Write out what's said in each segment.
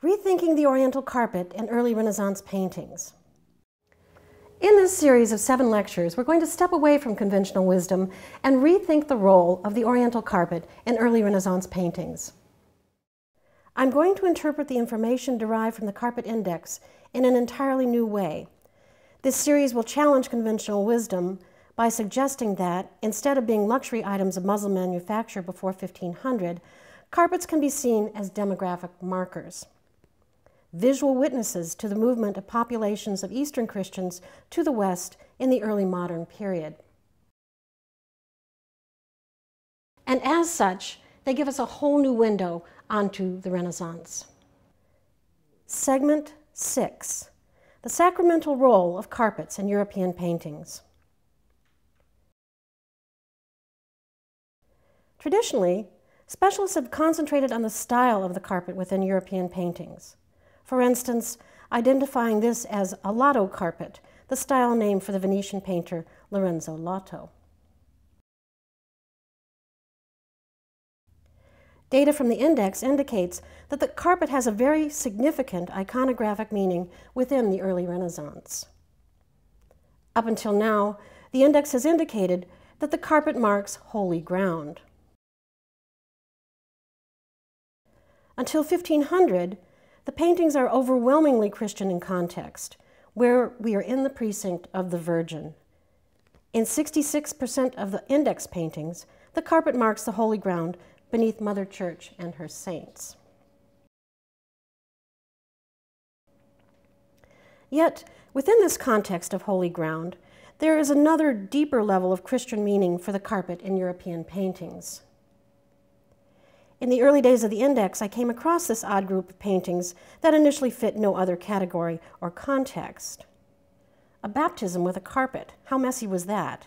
Rethinking the Oriental Carpet in Early Renaissance Paintings. In this series of 7 lectures, we're going to step away from conventional wisdom and rethink the role of the Oriental carpet in early Renaissance paintings. I'm going to interpret the information derived from the carpet index in an entirely new way. This series will challenge conventional wisdom by suggesting that, instead of being luxury items of Muslim manufacture before 1500, carpets can be seen as demographic markers, visual witnesses to the movement of populations of Eastern Christians to the West in the early modern period. And as such, they give us a whole new window onto the Renaissance. Segment 6, the sacramental role of carpets in European paintings. Traditionally, specialists have concentrated on the style of the carpet within European paintings. For instance, identifying this as a Lotto carpet, the style name for the Venetian painter Lorenzo Lotto. Data from the index indicates that the carpet has a very significant iconographic meaning within the early Renaissance. Up until now, the index has indicated that the carpet marks holy ground. Until 1500, the paintings are overwhelmingly Christian in context, where we are in the precinct of the Virgin. In 66% of the index paintings, the carpet marks the holy ground beneath Mother Church and her saints. Yet, within this context of holy ground, there is another deeper level of Christian meaning for the carpet in European paintings. In the early days of the index, I came across this odd group of paintings that initially fit no other category or context. A baptism with a carpet, how messy was that?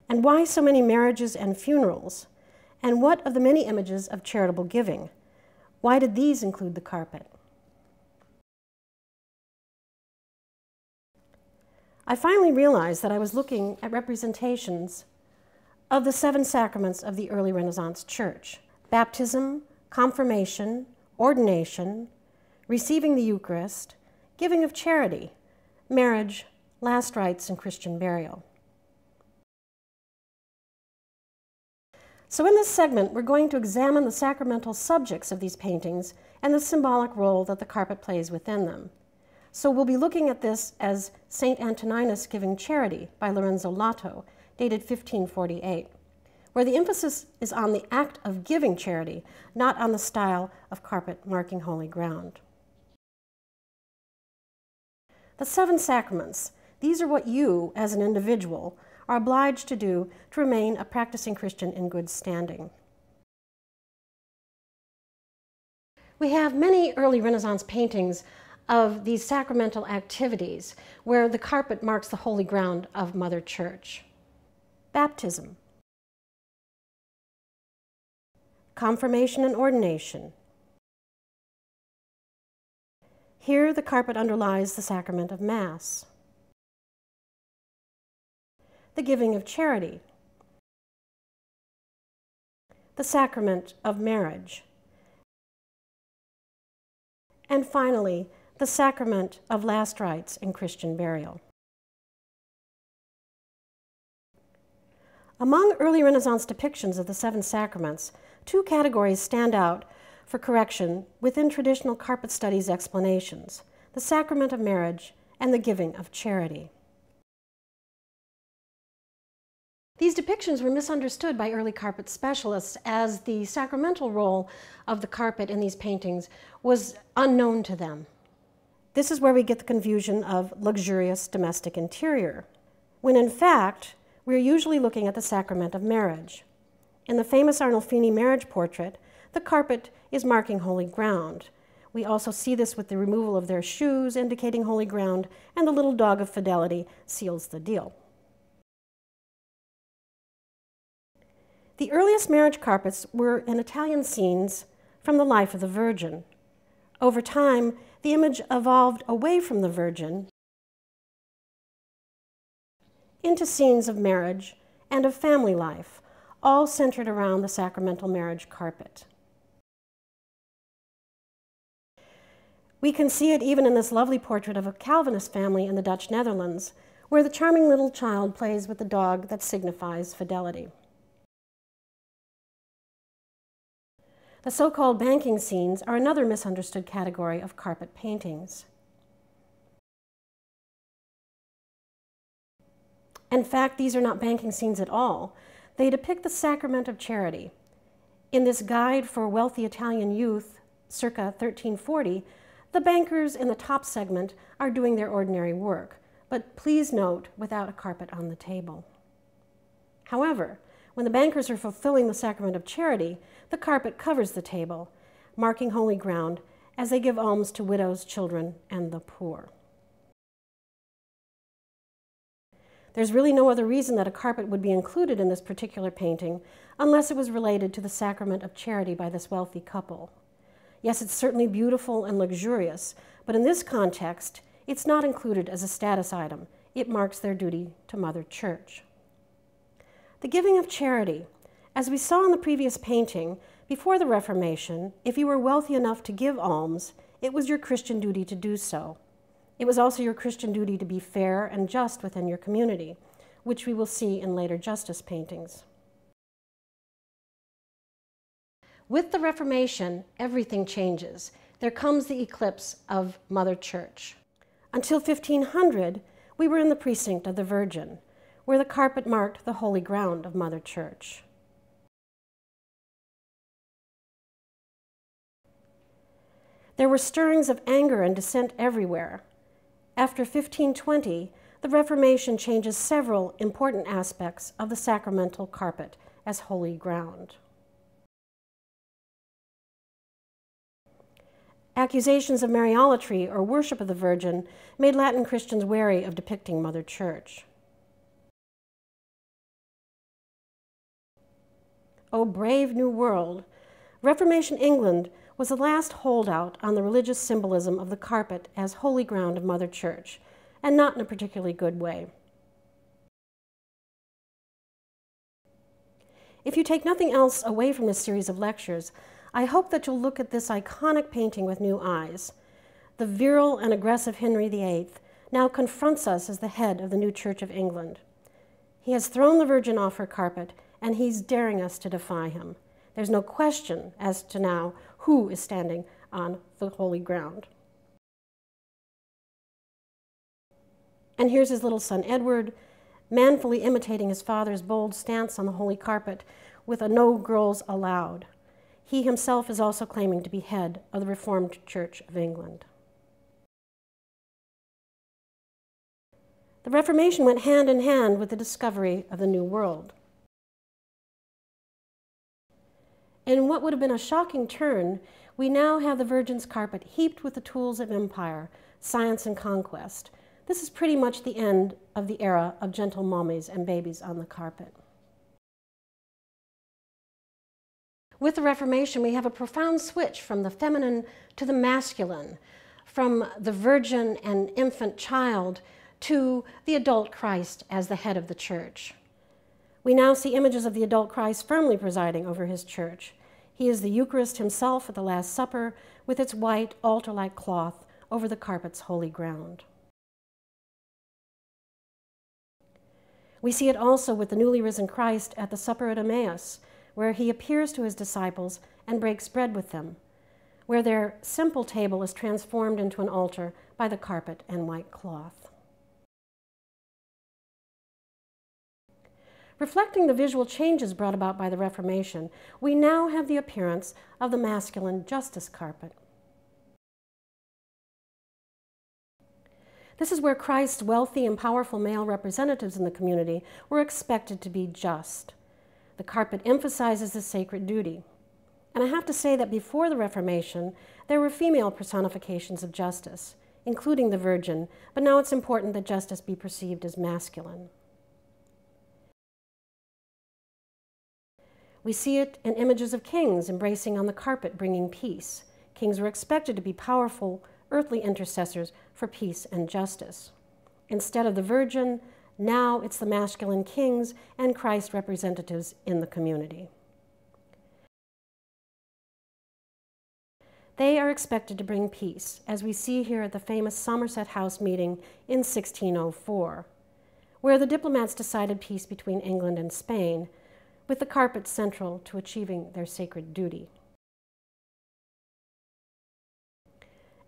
And why so many marriages and funerals? And what of the many images of charitable giving? Why did these include the carpet? I finally realized that I was looking at representations of the 7 sacraments of the early Renaissance Church: baptism, confirmation, ordination, receiving the Eucharist, giving of charity, marriage, last rites, and Christian burial. So in this segment, we're going to examine the sacramental subjects of these paintings and the symbolic role that the carpet plays within them. So we'll be looking at this as St. Antoninus Giving Charity by Lorenzo Lotto, dated 1548, where the emphasis is on the act of giving charity, not on the style of carpet marking holy ground. The 7 sacraments, these are what you, as an individual, are obliged to do to remain a practicing Christian in good standing. We have many early Renaissance paintings of these sacramental activities where the carpet marks the holy ground of Mother Church. Baptism, confirmation and ordination. Here the carpet underlies the sacrament of Mass. The giving of charity, the sacrament of marriage, and finally, the sacrament of last rites and Christian burial. Among early Renaissance depictions of the 7 sacraments, 2 categories stand out for correction within traditional carpet studies explanations: the sacrament of marriage and the giving of charity. These depictions were misunderstood by early carpet specialists as the sacramental role of the carpet in these paintings was unknown to them. This is where we get the confusion of luxurious domestic interior, when in fact, we're usually looking at the sacrament of marriage. In the famous Arnolfini marriage portrait, the carpet is marking holy ground. We also see this with the removal of their shoes, indicating holy ground, and the little dog of fidelity seals the deal. The earliest marriage carpets were in Italian scenes from the life of the Virgin. Over time, the image evolved away from the Virgin into scenes of marriage and of family life, all centered around the sacramental marriage carpet. We can see it even in this lovely portrait of a Calvinist family in the Dutch Netherlands, where the charming little child plays with the dog that signifies fidelity. The so-called banking scenes are another misunderstood category of carpet paintings. In fact, these are not banking scenes at all. They depict the sacrament of charity. In this guide for wealthy Italian youth, circa 1340, the bankers in the top segment are doing their ordinary work, but please note, without a carpet on the table. However, when the bankers are fulfilling the sacrament of charity, the carpet covers the table, marking holy ground as they give alms to widows, children, and the poor. There's really no other reason that a carpet would be included in this particular painting unless it was related to the sacrament of charity by this wealthy couple. Yes, it's certainly beautiful and luxurious, but in this context, it's not included as a status item. It marks their duty to Mother Church. The giving of charity. As we saw in the previous painting, before the Reformation, if you were wealthy enough to give alms, it was your Christian duty to do so. It was also your Christian duty to be fair and just within your community, which we will see in later justice paintings. With the Reformation, everything changes. There comes the eclipse of Mother Church. Until 1500, we were in the precinct of the Virgin, where the carpet marked the holy ground of Mother Church. There were stirrings of anger and dissent everywhere. After 1520, the Reformation changes several important aspects of the sacramental carpet as holy ground. Accusations of Mariolatry or worship of the Virgin made Latin Christians wary of depicting Mother Church. O brave new world! Reformation England was the last holdout on the religious symbolism of the carpet as holy ground of Mother Church, and not in a particularly good way. If you take nothing else away from this series of lectures, I hope that you'll look at this iconic painting with new eyes. The virile and aggressive Henry VIII now confronts us as the head of the new Church of England. He has thrown the Virgin off her carpet, and he's daring us to defy him. There's no question as to now who is standing on the holy ground. And here's his little son Edward, manfully imitating his father's bold stance on the holy carpet with a "No Girls Allowed." He himself is also claiming to be head of the Reformed Church of England. The Reformation went hand in hand with the discovery of the New World. In what would have been a shocking turn, we now have the Virgin's carpet heaped with the tools of empire, science, and conquest. This is pretty much the end of the era of gentle mummies and babies on the carpet. With the Reformation, we have a profound switch from the feminine to the masculine, from the virgin and infant child to the adult Christ as the head of the church. We now see images of the adult Christ firmly presiding over his church. He is the Eucharist himself at the Last Supper with its white altar-like cloth over the carpet's holy ground. We see it also with the newly risen Christ at the supper at Emmaus, where he appears to his disciples and breaks bread with them, where their simple table is transformed into an altar by the carpet and white cloth. Reflecting the visual changes brought about by the Reformation, we now have the appearance of the masculine justice carpet. This is where Christ's wealthy and powerful male representatives in the community were expected to be just. The carpet emphasizes the sacred duty. And I have to say that before the Reformation, there were female personifications of justice, including the Virgin, but now it's important that justice be perceived as masculine. We see it in images of kings embracing on the carpet, bringing peace. Kings were expected to be powerful, earthly intercessors for peace and justice. Instead of the Virgin, now it's the masculine kings and Christ representatives in the community. They are expected to bring peace, as we see here at the famous Somerset House meeting in 1604, where the diplomats decided peace between England and Spain, with the carpet central to achieving their sacred duty.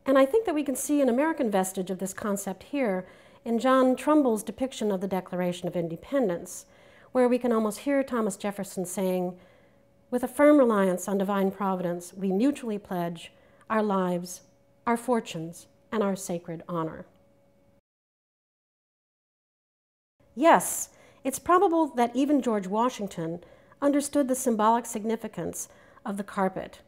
And I think that we can see an American vestige of this concept here in John Trumbull's depiction of the Declaration of Independence, where we can almost hear Thomas Jefferson saying, "With a firm reliance on divine providence, we mutually pledge our lives, our fortunes, and our sacred honor." Yes, it's probable that even George Washington understood the symbolic significance of the carpet.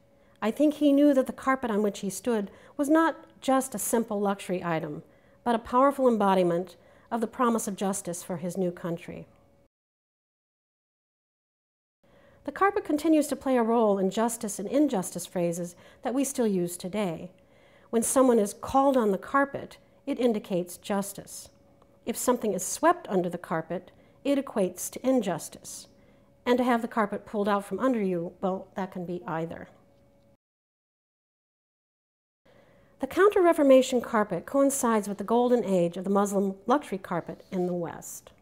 I think he knew that the carpet on which he stood was not just a simple luxury item, but a powerful embodiment of the promise of justice for his new country. The carpet continues to play a role in justice and injustice phrases that we still use today. When someone is called on the carpet, it indicates justice. If something is swept under the carpet, it equates to injustice. And to have the carpet pulled out from under you, well, that can be either. The Counter-Reformation carpet coincides with the golden age of the Muslim luxury carpet in the West.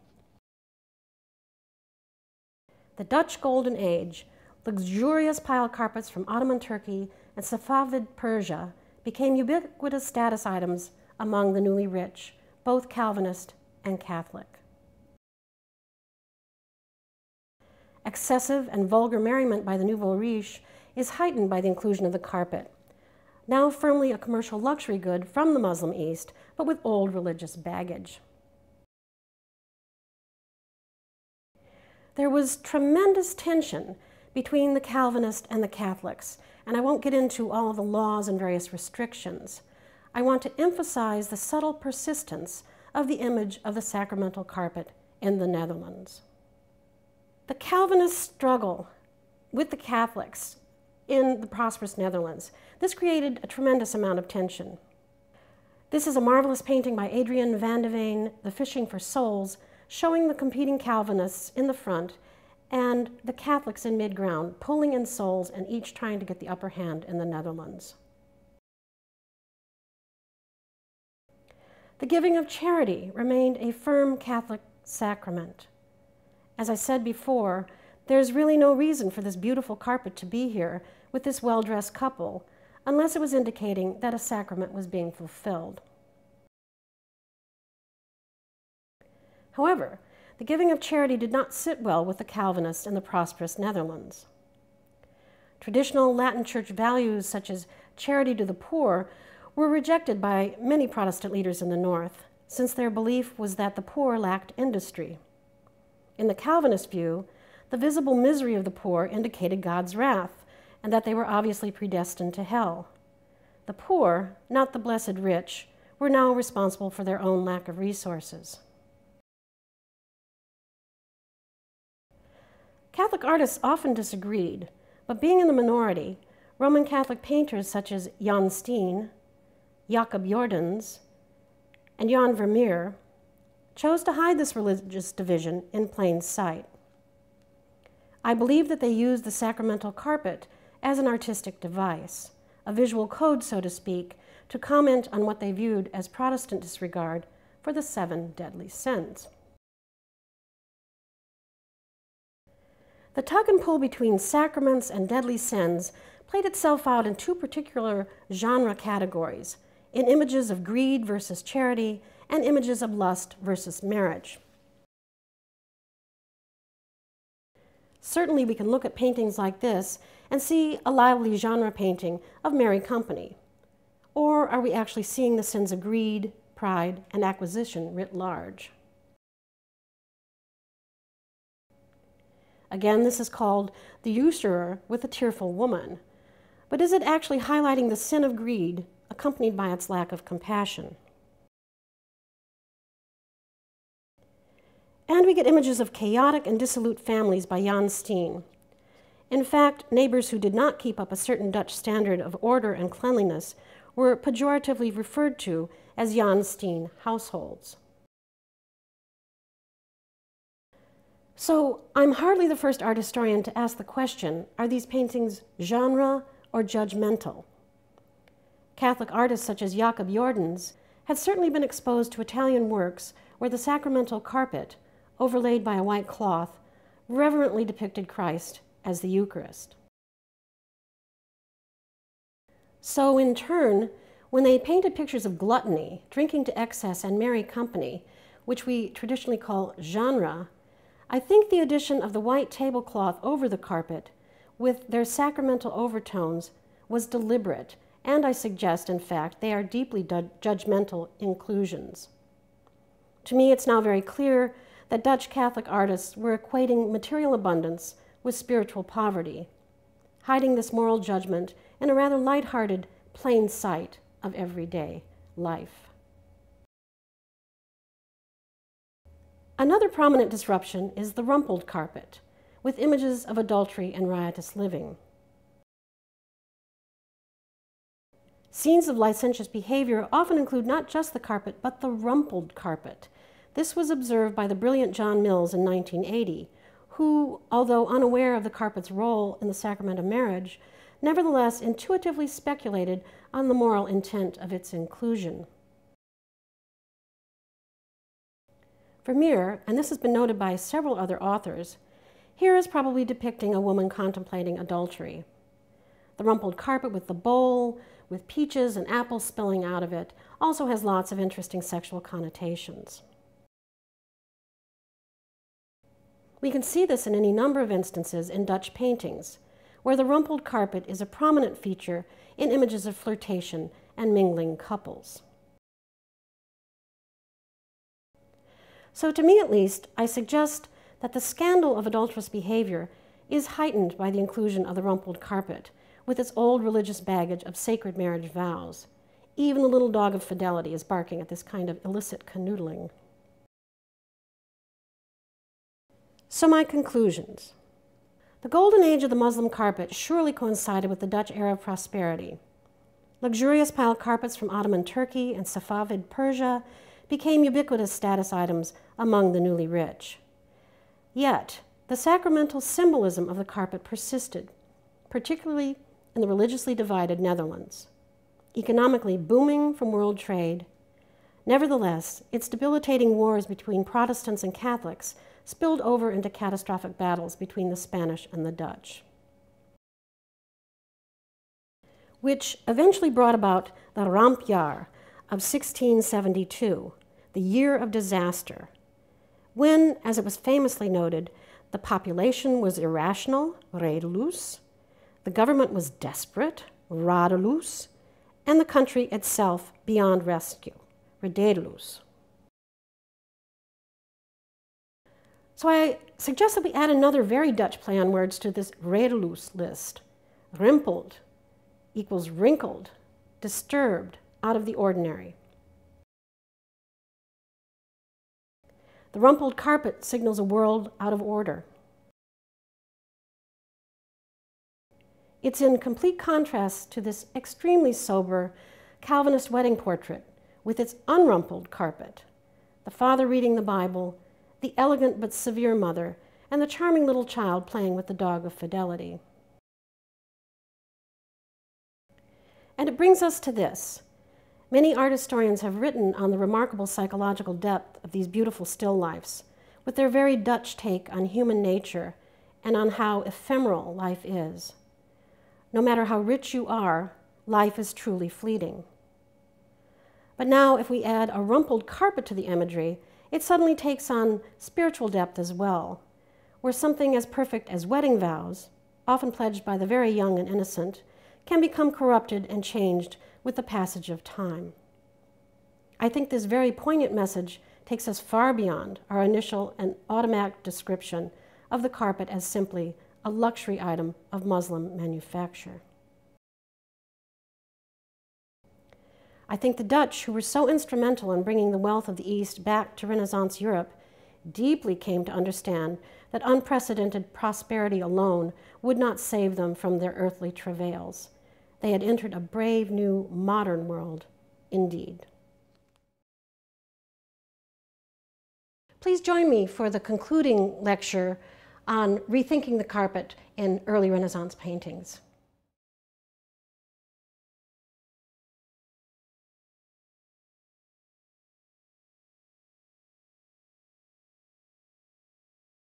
The Dutch Golden Age, luxurious pile carpets from Ottoman Turkey and Safavid Persia became ubiquitous status items among the newly rich, both Calvinist and Catholic. Excessive and vulgar merriment by the nouveau riche is heightened by the inclusion of the carpet, now firmly a commercial luxury good from the Muslim East, but with old religious baggage. There was tremendous tension between the Calvinists and the Catholics, and I won't get into all of the laws and various restrictions. I want to emphasize the subtle persistence of the image of the sacramental carpet in the Netherlands. The Calvinists struggle with the Catholics in the prosperous Netherlands. This created a tremendous amount of tension. This is a marvelous painting by Adrian van de Veen, The Fishing for Souls, showing the competing Calvinists in the front and the Catholics in mid-ground, pulling in souls and each trying to get the upper hand in the Netherlands. The giving of charity remained a firm Catholic sacrament. As I said before, there's really no reason for this beautiful carpet to be here with this well-dressed couple, unless it was indicating that a sacrament was being fulfilled. However, the giving of charity did not sit well with the Calvinists in the prosperous Netherlands. Traditional Latin Church values such as charity to the poor were rejected by many Protestant leaders in the North, since their belief was that the poor lacked industry. In the Calvinist view, the visible misery of the poor indicated God's wrath, and that they were obviously predestined to hell. The poor, not the blessed rich, were now responsible for their own lack of resources. Catholic artists often disagreed, but being in the minority, Roman Catholic painters such as Jan Steen, Jacob Jordans, and Jan Vermeer chose to hide this religious division in plain sight. I believe that they used the sacramental carpet as an artistic device, a visual code, so to speak, to comment on what they viewed as Protestant disregard for the 7 deadly sins. The tug and pull between sacraments and deadly sins played itself out in 2 particular genre categories, in images of greed versus charity and images of lust versus marriage. Certainly we can look at paintings like this and see a lively genre painting of merry company. Or are we actually seeing the sins of greed, pride, and acquisition writ large? Again, this is called The Usurer with a Tearful Woman. But is it actually highlighting the sin of greed accompanied by its lack of compassion? And we get images of chaotic and dissolute families by Jan Steen. In fact, neighbors who did not keep up a certain Dutch standard of order and cleanliness were pejoratively referred to as Jan Steen households. So I'm hardly the first art historian to ask the question, are these paintings genre or judgmental? Catholic artists such as Jacob Jordaens had certainly been exposed to Italian works where the sacramental carpet, overlaid by a white cloth, reverently depicted Christ as the Eucharist. So in turn, when they painted pictures of gluttony, drinking to excess, and merry company, which we traditionally call genre, I think the addition of the white tablecloth over the carpet with their sacramental overtones was deliberate, and I suggest, in fact, they are deeply judgmental inclusions. To me, it's now very clear that Dutch Catholic artists were equating material abundance with spiritual poverty, hiding this moral judgment in a rather lighthearted, plain sight of everyday life. Another prominent disruption is the rumpled carpet, with images of adultery and riotous living. Scenes of licentious behavior often include not just the carpet, but the rumpled carpet. This was observed by the brilliant John Mills in 1980, who, although unaware of the carpet's role in the sacrament of marriage, nevertheless intuitively speculated on the moral intent of its inclusion. Vermeer, and this has been noted by several other authors, here is probably depicting a woman contemplating adultery. The rumpled carpet with the bowl, with peaches and apples spilling out of it, also has lots of interesting sexual connotations. We can see this in any number of instances in Dutch paintings, where the rumpled carpet is a prominent feature in images of flirtation and mingling couples. So to me at least, I suggest that the scandal of adulterous behavior is heightened by the inclusion of the rumpled carpet, with its old religious baggage of sacred marriage vows. Even the little dog of fidelity is barking at this kind of illicit canoodling. So my conclusions. The golden age of the Muslim carpet surely coincided with the Dutch era of prosperity. Luxurious pile carpets from Ottoman Turkey and Safavid Persia became ubiquitous status items among the newly rich. Yet, the sacramental symbolism of the carpet persisted, particularly in the religiously divided Netherlands. Economically booming from world trade, nevertheless, its debilitating wars between Protestants and Catholics spilled over into catastrophic battles between the Spanish and the Dutch, which eventually brought about the Rampjaar of 1672, the year of disaster, when, as it was famously noted, the population was irrational, redeloos, the government was desperate, radeloos, and the country itself beyond rescue, redeloos. So I suggest that we add another very Dutch play on words to this redeloos list. Rimpeld equals wrinkled, disturbed, out of the ordinary. The rumpled carpet signals a world out of order. It's in complete contrast to this extremely sober Calvinist wedding portrait with its unrumpled carpet, the father reading the Bible, the elegant but severe mother, and the charming little child playing with the dog of fidelity. And it brings us to this. Many art historians have written on the remarkable psychological depth of these beautiful still lifes, with their very Dutch take on human nature and on how ephemeral life is. No matter how rich you are, life is truly fleeting. But now, if we add a rumpled carpet to the imagery, it suddenly takes on spiritual depth as well, where something as perfect as wedding vows, often pledged by the very young and innocent, can become corrupted and changed with the passage of time. I think this very poignant message takes us far beyond our initial and automatic description of the carpet as simply a luxury item of Muslim manufacture. I think the Dutch, who were so instrumental in bringing the wealth of the East back to Renaissance Europe, deeply came to understand that unprecedented prosperity alone would not save them from their earthly travails. They had entered a brave new modern world indeed. Please join me for the concluding lecture on rethinking the carpet in early Renaissance paintings.